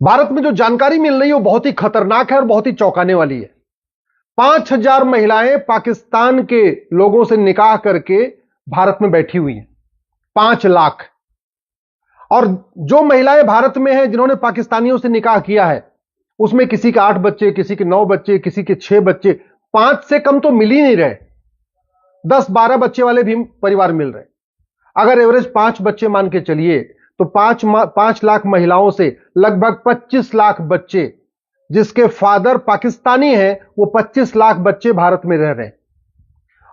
भारत में जो जानकारी मिल रही है वो बहुत ही खतरनाक है और बहुत ही चौंकाने वाली है। 5,000 महिलाएं पाकिस्तान के लोगों से निकाह करके भारत में बैठी हुई हैं। 5 लाख। और जो महिलाएं भारत में हैं जिन्होंने पाकिस्तानियों से निकाह किया है, उसमें किसी के 8 बच्चे, किसी के 9 बच्चे, किसी के 6 बच्चे, 5 से कम तो मिल ही नहीं रहे। 10-12 बच्चे वाले भी परिवार मिल रहे। अगर एवरेज 5 बच्चे मान के चलिए तो 5 लाख महिलाओं से लगभग 25 लाख बच्चे, जिसके फादर पाकिस्तानी हैं, वो 25 लाख बच्चे भारत में रह रहे हैं।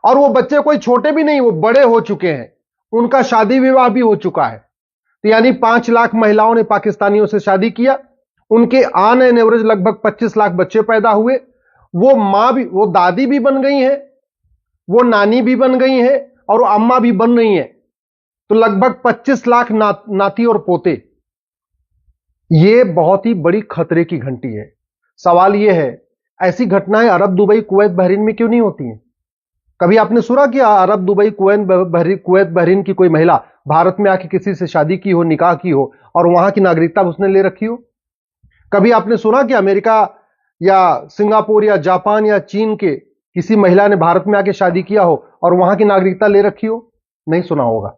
और वो बच्चे कोई छोटे भी नहीं, वो बड़े हो चुके हैं, उनका शादी विवाह भी हो चुका है। तो यानी 5 लाख महिलाओं ने पाकिस्तानियों से शादी किया, उनके ऑन एन एवरेज लगभग 25 लाख बच्चे पैदा हुए। वो मां भी, वो दादी भी बन गई हैं, वो नानी भी बन गई हैं और वो अम्मा भी बन रही हैं। तो लगभग 25 लाख नाती और पोते। यह बहुत ही बड़ी खतरे की घंटी है। सवाल यह है, ऐसी घटनाएं अरब, दुबई, कुवैत, बहरीन में क्यों नहीं होती हैं? कभी आपने सुना कि अरब, दुबई, कुवैत, बहरीन की कोई महिला भारत में आके किसी से शादी की हो, निकाह की हो और वहां की नागरिकता उसने ले रखी हो? कभी आपने सुना कि अमेरिका या सिंगापुर या जापान या चीन के किसी महिला ने भारत में आके शादी किया हो और वहां की नागरिकता ले रखी हो? नहीं सुना होगा।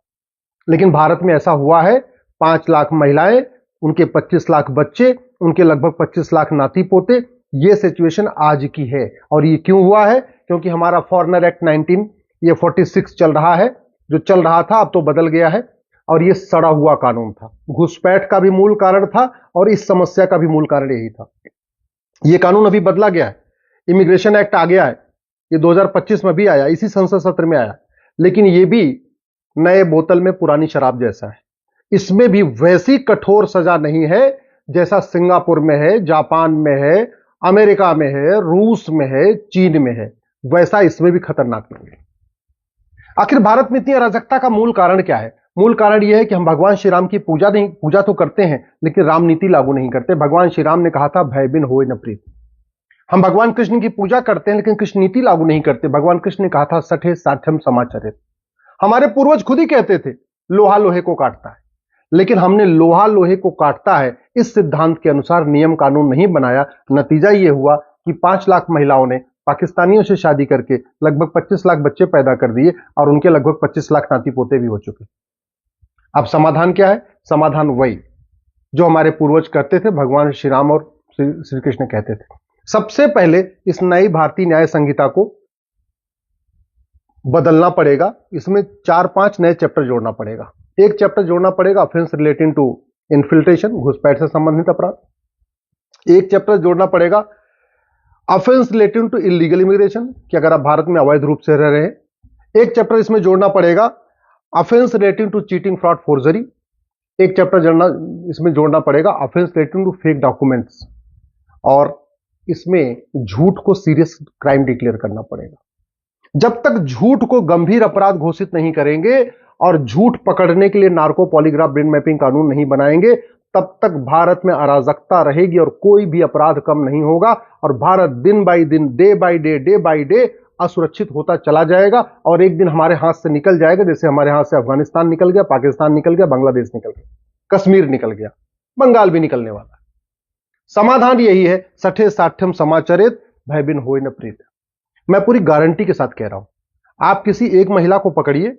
लेकिन भारत में ऐसा हुआ है। 5 लाख महिलाएं, उनके 25 लाख बच्चे, उनके लगभग 25 लाख नाती पोते। यह सिचुएशन आज की है। और ये क्यों हुआ है? क्योंकि हमारा फॉरेनर एक्ट 19, ये 46 चल रहा है। जो चल रहा था अब तो बदल गया है और यह सड़ा हुआ कानून था। घुसपैठ का भी मूल कारण था और इस समस्या का भी मूल कारण यही था। यह कानून अभी बदला गया है। इमिग्रेशन एक्ट आ गया है, ये 2025 में भी आया, इसी संसद सत्र में आया। लेकिन यह भी नए बोतल में पुरानी शराब जैसा है। इसमें भी वैसी कठोर सजा नहीं है जैसा सिंगापुर में है, जापान में है, अमेरिका में है, रूस में है, चीन में है। वैसा इसमें भी खतरनाक नहीं है। आखिर भारत में इतनी अराजकता का मूल कारण क्या है? मूल कारण यह है कि हम भगवान श्री राम की पूजा तो करते हैं, लेकिन राम नीति लागू नहीं करते। भगवान श्री राम ने कहा था, भय बिन होए न प्रीत। हम भगवान कृष्ण की पूजा करते हैं लेकिन कृष्ण नीति लागू नहीं करते। भगवान कृष्ण ने कहा था, सठे साठ्यम समाचरित। हमारे पूर्वज खुद ही कहते थे, लोहा लोहे को काटता है। लेकिन हमने लोहा लोहे को काटता है इस सिद्धांत के अनुसार नियम कानून नहीं बनाया। नतीजा यह हुआ कि 5 लाख महिलाओं ने पाकिस्तानियों से शादी करके लगभग 25 लाख बच्चे पैदा कर दिए और उनके लगभग 25 लाख नाती पोते भी हो चुके। अब समाधान क्या है? समाधान वही जो हमारे पूर्वज करते थे, भगवान श्री राम और श्री कृष्ण कहते थे। सबसे पहले इस नई भारतीय न्याय संहिता को बदलना पड़ेगा। इसमें 4-5 नए चैप्टर जोड़ना पड़ेगा। एक चैप्टर जोड़ना पड़ेगा ऑफेंस रिलेटिंग टू इन्फिल्ट्रेशन, घुसपैठ से संबंधित अपराध। एक चैप्टर जोड़ना पड़ेगा offence relating to illegal immigration, कि अगर आप भारत में अवैध रूप से रह रहे हैं। एक चैप्टर इसमें जोड़ना पड़ेगा offence relating to cheating, fraud, forgery. एक चैप्टर इसमें जोड़ना पड़ेगा offence relating to fake documents. और इसमें झूठ को सीरियस क्राइम डिक्लेयर करना पड़ेगा। जब तक झूठ को गंभीर अपराध घोषित नहीं करेंगे और झूठ पकड़ने के लिए नार्को पॉलीग्राफ ब्रेन मैपिंग कानून नहीं बनाएंगे, तब तक भारत में अराजकता रहेगी और कोई भी अपराध कम नहीं होगा। और भारत दिन बाई दिन, डे बाई डे असुरक्षित होता चला जाएगा और एक दिन हमारे हाथ से निकल जाएगा, जैसे हमारे हाथ से अफगानिस्तान निकल गया, पाकिस्तान निकल गया, बांग्लादेश निकल गया, कश्मीर निकल गया, बंगाल भी निकलने वाला है। समाधान यही है, सठे साठ्यम समाचरित, भय बिन होए न प्रीत। मैं पूरी गारंटी के साथ कह रहा हूं, आप किसी एक महिला को पकड़िए,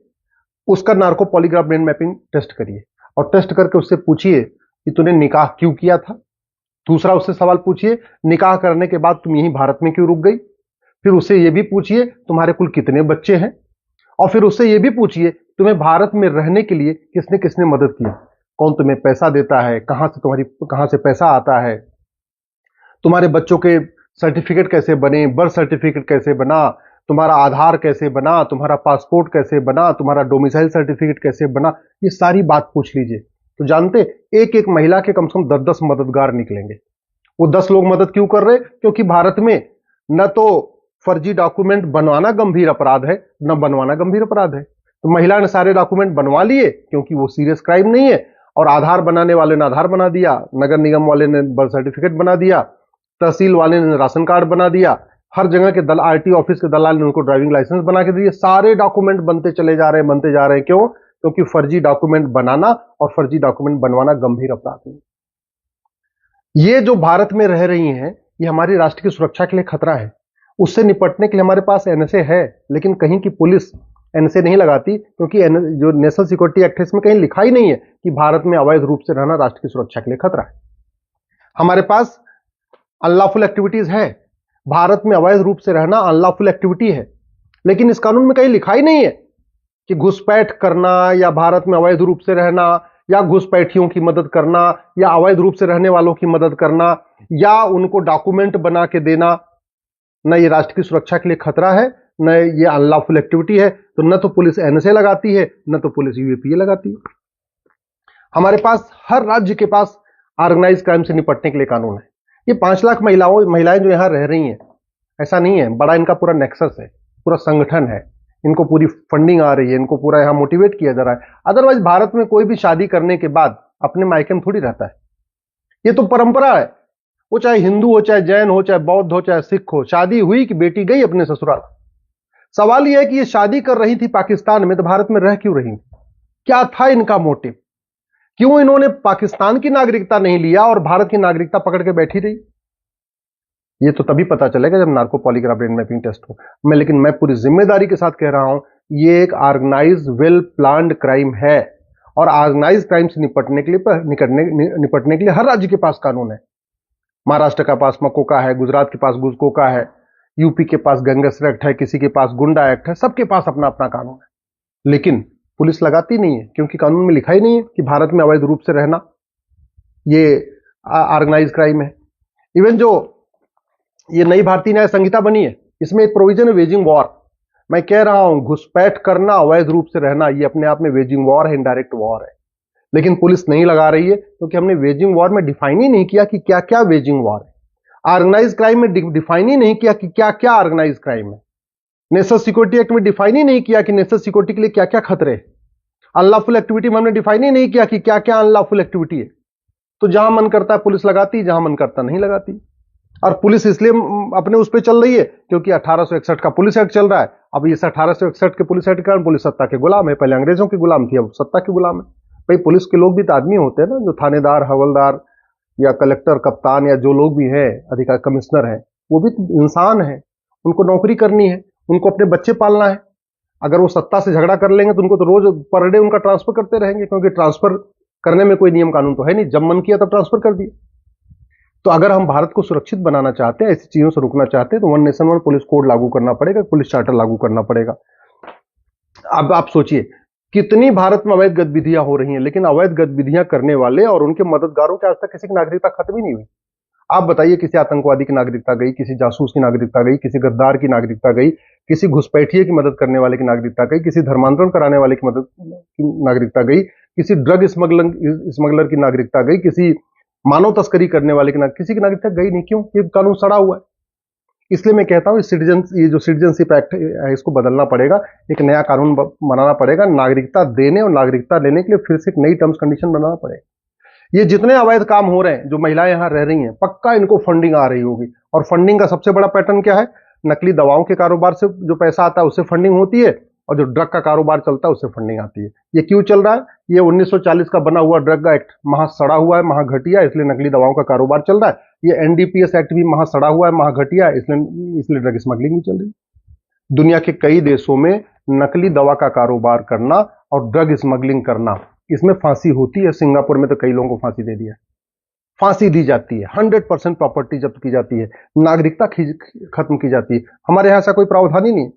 उसका narco polygraph brain mapping test करिए और टेस्ट करके उससे पूछिए कि तूने निकाह क्यों किया था। दूसरा उससे सवाल पूछिए, निकाह करने के बाद तुम यहीं भारत में क्यों रुक गई। फिर उससे यह भी पूछिए, तुम्हारे कुल कितने बच्चे हैं। और फिर उससे यह भी पूछिए, तुम्हें भारत में रहने के लिए किसने किसने मदद की, कौन तुम्हें पैसा देता है, कहां से पैसा आता है, तुम्हारे बच्चों के सर्टिफिकेट कैसे बने, बर्थ सर्टिफिकेट कैसे बना, तुम्हारा आधार कैसे बना, तुम्हारा पासपोर्ट कैसे बना, तुम्हारा डोमिसाइल सर्टिफिकेट कैसे बना। ये सारी बात पूछ लीजिए। तो जानते, एक एक महिला के कम से कम 10-10 मददगार निकलेंगे। वो 10 लोग मदद क्यों कर रहे? क्योंकि भारत में न तो फर्जी डॉक्यूमेंट बनवाना गंभीर अपराध है, न बनवाना गंभीर अपराध है। तो महिला ने सारे डॉक्यूमेंट बनवा लिए क्योंकि वो सीरियस क्राइम नहीं है। और आधार बनाने वाले ने आधार बना दिया, नगर निगम वाले ने बर्थ सर्टिफिकेट बना दिया, तहसील वाले ने राशन कार्ड बना दिया, हर जगह के आरटी ऑफिस के दलाल ने उनको ड्राइविंग लाइसेंस बना के दिए। सारे डॉक्यूमेंट बनते चले जा रहे हैं। क्यों? क्योंकि फर्जी डॉक्यूमेंट बनाना और फर्जी डॉक्यूमेंट बनवाना गंभीर अपराध है। ये जो भारत में रह रही हैं, ये हमारी राष्ट्र की सुरक्षा के लिए खतरा है। उससे निपटने के लिए हमारे पास एनएसए है, लेकिन कहीं की पुलिस एनएसए नहीं लगाती, क्योंकि जो नेशनल सिक्योरिटी एक्ट है इसमें कहीं लिखा ही नहीं है कि भारत में अवैध रूप से रहना राष्ट्र की सुरक्षा के लिए खतरा है। हमारे पास अनलॉफुल एक्टिविटीज है, भारत में अवैध रूप से रहना अनलॉफुल एक्टिविटी है, लेकिन इस कानून में कहीं लिखा ही नहीं है कि घुसपैठ करना या भारत में अवैध रूप से रहना या घुसपैठियों की मदद करना या अवैध रूप से रहने वालों की मदद करना या उनको डॉक्यूमेंट बना के देना, न ये राष्ट्र की सुरक्षा के लिए खतरा है, न ये अनलॉफुल एक्टिविटी है। तो न तो पुलिस एनएसए लगाती है, न तो पुलिस यूएपीए लगाती है। हमारे पास हर राज्य के पास ऑर्गेनाइज क्राइम से निपटने के लिए कानून है। ये 5 लाख महिलाएं जो यहां रह रही हैं, ऐसा नहीं है, बड़ा इनका पूरा नेक्सस है, पूरा संगठन है, इनको पूरी फंडिंग आ रही है, इनको पूरा यहां मोटिवेट किया जा रहा है। अदरवाइज भारत में कोई भी शादी करने के बाद अपने मायके में थोड़ी रहता है। ये तो परंपरा है, वो चाहे हिंदू हो, चाहे जैन हो, चाहे बौद्ध हो, चाहे सिख हो, शादी हुई कि बेटी गई अपने ससुराल। सवाल यह है कि ये शादी कर रही थी पाकिस्तान में, तो भारत में रह क्यों रही? क्या था इनका मोटिव? क्यों इन्होंने पाकिस्तान की नागरिकता नहीं लिया और भारत की नागरिकता पकड़ के बैठी रही? ये तो तभी पता चलेगा जब narco polygraph brain mapping test हो। लेकिन मैं पूरी जिम्मेदारी के साथ कह रहा हूं, ये एक ऑर्गेनाइज वेल प्लान्ड क्राइम है, और ऑर्गेनाइज क्राइम से निपटने के लिए हर राज्य के पास कानून है। महाराष्ट्र के पास मकोका है, गुजरात के पास गुजकोका है, यूपी के पास गैंगस्टर एक्ट है, किसी के पास गुंडा एक्ट है, सबके पास अपना अपना कानून है। लेकिन पुलिस लगाती नहीं है, क्योंकि कानून में लिखा ही नहीं है कि भारत में अवैध रूप से रहना ये ऑर्गेनाइज क्राइम है। इवन जो ये नई भारतीय न्याय संहिता बनी है, इसमें एक प्रोविजन है वेजिंग वॉर। मैं कह रहा हूं, घुसपैठ करना, अवैध रूप से रहना, ये अपने आप में वेजिंग वॉर है, इनडायरेक्ट वॉर है। लेकिन पुलिस नहीं लगा रही है, क्योंकि हमने वेजिंग वॉर में डिफाइन ही नहीं किया कि क्या क्या वेजिंग वॉर है। ऑर्गेनाइज क्राइम में डिफाइन ही नहीं किया कि क्या क्या ऑर्गेनाइज क्राइम है। नेशनल सिक्योरिटी एक्ट में डिफाइन ही नहीं किया कि नेशनल सिक्योरिटी के लिए क्या क्या खतरे हैं। अनलॉफुल एक्टिविटी में हमने डिफाइन ही नहीं किया कि क्या क्या अनलॉफुल एक्टिविटी है। तो जहां मन करता है पुलिस लगाती, जहां मन करता नहीं लगाती। और पुलिस इसलिए अपने उस पर चल रही है क्योंकि 1861 का पुलिस एक्ट चल रहा है। अब इस 1861 के पुलिस एक्ट के कारण पुलिस सत्ता के गुलाम है। पहले अंग्रेजों की गुलाम थी, अब सत्ता के गुलाम है। भाई पुलिस के लोग भी तो आदमी होते हैं ना, जो थानेदार, हवलदार या कलेक्टर, कप्तान या जो लोग भी हैं, अधिकारी, कमिश्नर हैं, वो भी तो इंसान है। उनको नौकरी करनी है, उनको अपने बच्चे पालना है। अगर वो सत्ता से झगड़ा कर लेंगे तो उनको तो रोज पर डे उनका ट्रांसफर करते रहेंगे, क्योंकि ट्रांसफर करने में कोई नियम कानून तो है नहीं। जब मन किया तब ट्रांसफर कर दिया। तो अगर हम भारत को सुरक्षित बनाना चाहते हैं, ऐसी चीजों से रुकना चाहते हैं, तो one nation one police code लागू करना पड़ेगा, पुलिस चार्टर लागू करना पड़ेगा। अब आप सोचिए कितनी भारत में अवैध गतिविधियां हो रही हैं, लेकिन अवैध गतिविधियां करने वाले और उनके मददगारों के आज तक किसी की नागरिकता खत्म ही नहीं हुई। आप बताइए, किसी आतंकवादी की नागरिकता गई, किसी जासूस की नागरिकता गई, किसी गद्दार की नागरिकता गई, किसी घुसपैठिए की मदद करने वाले की नागरिकता गई, किसी धर्मांतरण कराने वाले की मदद की नागरिकता गई, किसी ड्रग स्मगलर की नागरिकता गई, किसी मानव तस्करी करने वाले की किसी की नागरिकता गई नहीं। क्यों? ये कानून सड़ा हुआ है। इसलिए मैं कहता हूं ये जो सिटीजनशिप एक्ट है, इसको बदलना पड़ेगा, एक नया कानून बनाना पड़ेगा। नागरिकता देने और नागरिकता लेने के लिए फिर से एक नई टर्म्स कंडीशन बनाना पड़ेगा। ये जितने अवैध काम हो रहे हैं, जो महिलाएं यहां रह रही हैं, पक्का इनको फंडिंग आ रही होगी। और फंडिंग का सबसे बड़ा पैटर्न क्या है? नकली दवाओं के कारोबार से जो पैसा आता है उससे फंडिंग होती है, और जो ड्रग का कारोबार चलता है उससे फंडिंग आती है। ये क्यों चल रहा है? ये 1940 का बना हुआ ड्रग एक्ट महा सड़ा हुआ है, महा घटिया, इसलिए नकली दवाओं का कारोबार चल रहा है। ये एनडीपीएस एक्ट भी महा सड़ा हुआ है, महा घटिया, इसलिए ड्रग स्मगलिंग भी चल रही है। दुनिया के कई देशों में नकली दवा का कारोबार करना और ड्रग स्मगलिंग करना, इसमें फांसी होती है। सिंगापुर में तो कई लोगों को फांसी दे दिया, फांसी दी जाती है, 100% प्रॉपर्टी जब्त की जाती है, नागरिकता खत्म की जाती है। हमारे यहां ऐसा कोई प्रावधान ही नहीं।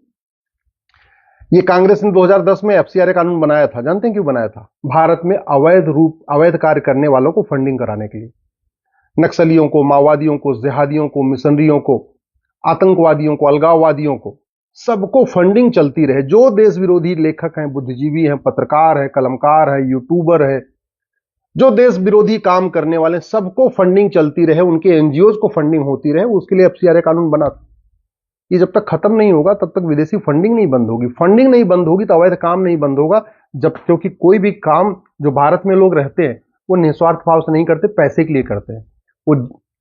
ये कांग्रेस ने 2010 में एफसीआरए कानून बनाया था। जानते हैं क्यों बनाया था? भारत में अवैध कार्य करने वालों को फंडिंग कराने के लिए। नक्सलियों को, माओवादियों को, जिहादियों को, मिशनरियों को, आतंकवादियों को, अलगाववादियों को, सबको फंडिंग चलती रहे। जो देश विरोधी लेखक हैं, बुद्धिजीवी हैं, पत्रकार हैं, कलमकार हैं, यूट्यूबर हैं, जो देश विरोधी काम करने वाले, सबको फंडिंग चलती रहे, उनके एनजीओज को फंडिंग होती रहे, उसके लिए एफसीआरए कानून बना था। ये जब तक खत्म नहीं होगा तब तक विदेशी फंडिंग नहीं बंद होगी। फंडिंग नहीं बंद होगी तो अवैध काम नहीं बंद होगा। क्योंकि कोई भी काम जो भारत में लोग रहते हैं वो निस्वार्थ भाव से नहीं करते, पैसे के लिए करते हैं। वो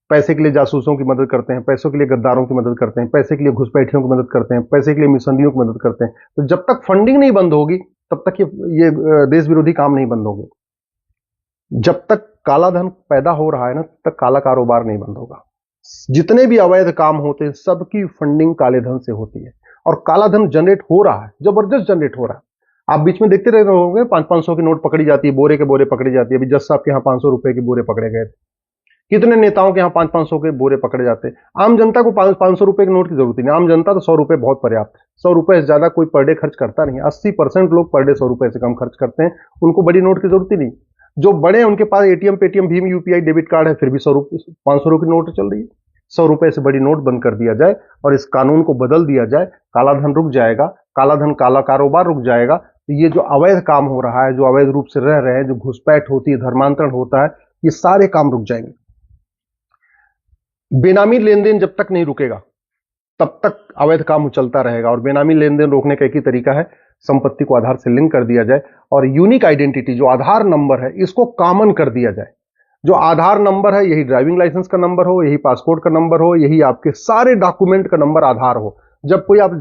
पैसे के लिए जासूसों की मदद करते हैं, पैसों के लिए गद्दारों की मदद करते हैं, पैसे के लिए घुसपैठियों की मदद करते हैं, पैसे के लिए मिशनरियों की मदद करते हैं। तो जब तक फंडिंग नहीं बंद होगी तब तक ये देश विरोधी काम नहीं बंद होंगे। जब तक काला धन पैदा हो रहा है ना, तब तक काला कारोबार नहीं बंद होगा। जितने भी अवैध काम होते हैं सबकी फंडिंग काले धन से होती है, और काला धन जनरेट हो रहा है, जबरदस्त जनरेट हो रहा है। आप बीच में देखते रहे होंगे 500-500 की नोट पकड़ी जाती है, बोरे के बोरे पकड़ी जाती है। अभी जज साहब के यहाँ 500 रुपए के बोरे पकड़े गए थे। कितने नेताओं के यहाँ 500-500 के बोरे पकड़े जाते हैं। आम जनता को 500 रुपए के नोट की जरूरत नहीं। आम जनता तो 100 रुपए बहुत पर्याप्त है। 100 रुपए से ज्यादा कोई पर डे खर्च करता नहीं। 80% लोग पर डे 100 रुपए से कम खर्च करते हैं। उनको बड़ी नोट की जरूरत ही नहीं। जो बड़े हैं उनके पास एटीएम, पेटीएम, भीम, यूपीआई, डेबिट कार्ड है, फिर भी 500 की नोट चल रही है। 100 रुपए से बड़ी नोट बंद कर दिया जाए और इस कानून को बदल दिया जाए, काला धन रुक जाएगा, काला धन, काला कारोबार रुक जाएगा। तो ये जो अवैध काम हो रहा है, जो अवैध रूप से रह रहे हैं, जो घुसपैठ होती है, धर्मांतरण होता है, ये सारे काम रुक जाएंगे। बेनामी लेन देन जब तक नहीं रुकेगा तब तक अवैध काम चलता रहेगा। और बेनामी लेन देन रोकने का एक ही तरीका है, संपत्ति को आधार से लिंक कर दिया जाए और यूनिक आइडेंटिटी जो आधार नंबर है इसको कॉमन कर दिया जाए। जो आधार नंबर है यही ड्राइविंग लाइसेंस का नंबर हो, यही पासपोर्ट का नंबर हो, यही आपके सारे डॉक्यूमेंट का नंबर आधार हो। जब कोई आप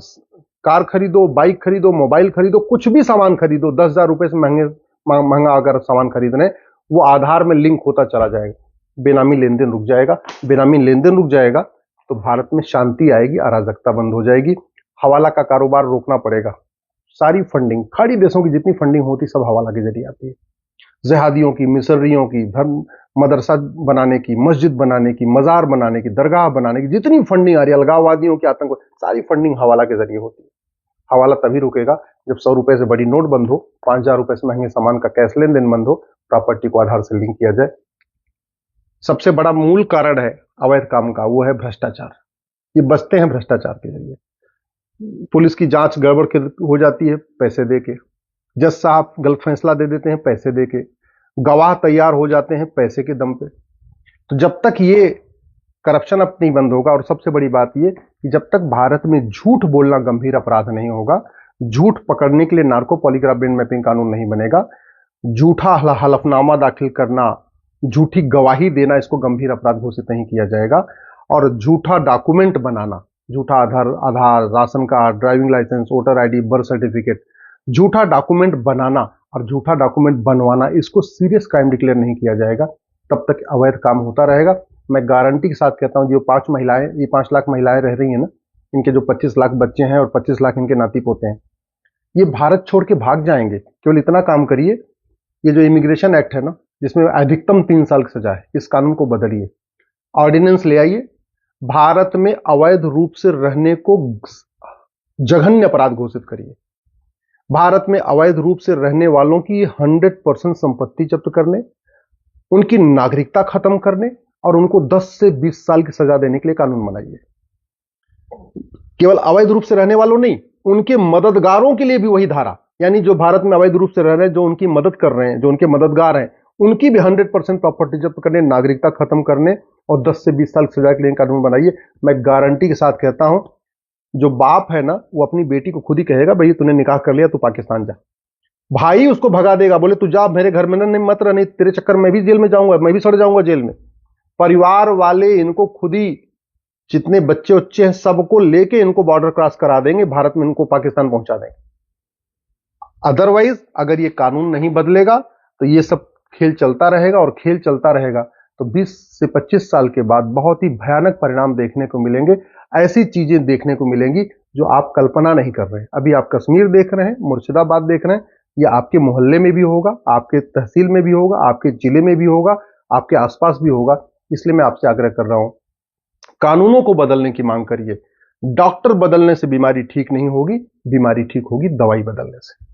कार खरीदो, बाइक खरीदो, मोबाइल खरीदो, कुछ भी सामान खरीदो, 10,000 रुपए से महंगा अगर सामान खरीद रहे हैं, वो आधार में लिंक होता चला जाएगा। बेनामी लेन देन रुक जाएगा। बेनामी लेन देन रुक जाएगा तो भारत में शांति आएगी, अराजकता बंद हो जाएगी। हवाला का कारोबार रोकना पड़ेगा। सारी फंडिंग, खाड़ी देशों की जितनी फंडिंग होती सब हवाला के जरिए आती है। जिहादियों की, मिसरियों की, धर्म मदरसा बनाने की, मस्जिद बनाने की, मजार बनाने की, दरगाह बनाने की जितनी फंडिंग आ रही है, अलगाववादियों की, आतंक, सारी फंडिंग हवाला के जरिए होती है। हवाला तभी रुकेगा जब 100 रुपए से बड़ी नोट बंद हो, 5,000 रुपए से महंगे सामान का कैश लेन देन बंद हो, प्रॉपर्टी को आधार से लिंक किया जाए। सबसे बड़ा मूल कारण है अवैध काम का, वो है भ्रष्टाचार। ये बचते हैं भ्रष्टाचार के जरिए। पुलिस की जांच गड़बड़ हो जाती है पैसे देके, जज साहब गलत फैसला दे देते हैं पैसे देके, गवाह तैयार हो जाते हैं पैसे के दम पे। तो जब तक ये करप्शन अब नहीं बंद होगा, और सबसे बड़ी बात ये कि जब तक भारत में झूठ बोलना गंभीर अपराध नहीं होगा, झूठ पकड़ने के लिए नार्को पॉलीग्राफ ब्रेन मैपिंग कानून नहीं बनेगा, झूठा हलफनामा दाखिल करना, झूठी गवाही देना, इसको गंभीर अपराध घोषित नहीं किया जाएगा। और झूठा डॉक्यूमेंट बनाना, झूठा Aadhaar, ration card, driving licence, voter ID, birth certificate, झूठा डॉक्यूमेंट बनाना और झूठा डॉक्यूमेंट बनवाना, इसको सीरियस क्राइम डिक्लेयर नहीं किया जाएगा। तब तक अवैध काम होता रहेगा। मैं गारंटी के साथ कहता हूं, जो 5 लाख महिलाएं रह रही हैं ना, इनके जो 25 लाख बच्चे हैं और 25 लाख इनके नाती पोते हैं, ये भारत छोड़ के भाग जाएंगे। केवल इतना काम करिए, ये जो इमिग्रेशन एक्ट है ना, जिसमें अधिकतम 3 साल की सजा है, इस कानून को बदलिए, ऑर्डिनेंस ले आइए, भारत में अवैध रूप से रहने को जघन्य अपराध घोषित करिए। भारत में अवैध रूप से रहने वालों की 100% संपत्ति जब्त करने, उनकी नागरिकता खत्म करने और उनको 10 से 20 साल की सजा देने के लिए कानून बनाइए। केवल अवैध रूप से रहने वालों नहीं, उनके मददगारों के लिए भी वही धारा, यानी जो भारत में अवैध रूप से रह रहे हैं, जो उनकी मदद कर रहे हैं, जो उनके मददगार हैं, उनकी भी 100% प्रॉपर्टी जब्त करने, नागरिकता खत्म करने और 10 से 20 साल की सजा के लिए कानून बनाइए। मैं गारंटी के साथ कहता हूं, जो बाप है ना, वो अपनी बेटी को खुद ही कहेगा, भाई तूने निकाह कर लिया, तू पाकिस्तान जा। भाई उसको भगा देगा, बोले तू जा मेरे घर में ना, नहीं मत रह, नहीं तेरे चक्कर में भी जेल में जाऊंगा, मैं भी सड़ जाऊंगा जेल में। परिवार वाले इनको खुद ही, जितने बच्चे उच्चे हैं सबको लेके इनको बॉर्डर क्रॉस करा देंगे, भारत में इनको पाकिस्तान पहुंचा देंगे। अदरवाइज अगर ये कानून नहीं बदलेगा तो ये सब खेल चलता रहेगा, और खेल चलता रहेगा तो 20 से 25 साल के बाद बहुत ही भयानक परिणाम देखने को मिलेंगे। ऐसी चीजें देखने को मिलेंगी जो आप कल्पना नहीं कर रहे हैं। अभी आप कश्मीर देख रहे हैं, मुर्शिदाबाद देख रहे हैं, ये आपके मोहल्ले में भी होगा, आपके तहसील में भी होगा, आपके जिले में भी होगा, आपके आसपास भी होगा। इसलिए मैं आपसे आग्रह कर रहा हूं, कानूनों को बदलने की मांग करिए। डॉक्टर बदलने से बीमारी ठीक नहीं होगी, बीमारी ठीक होगी दवाई बदलने से।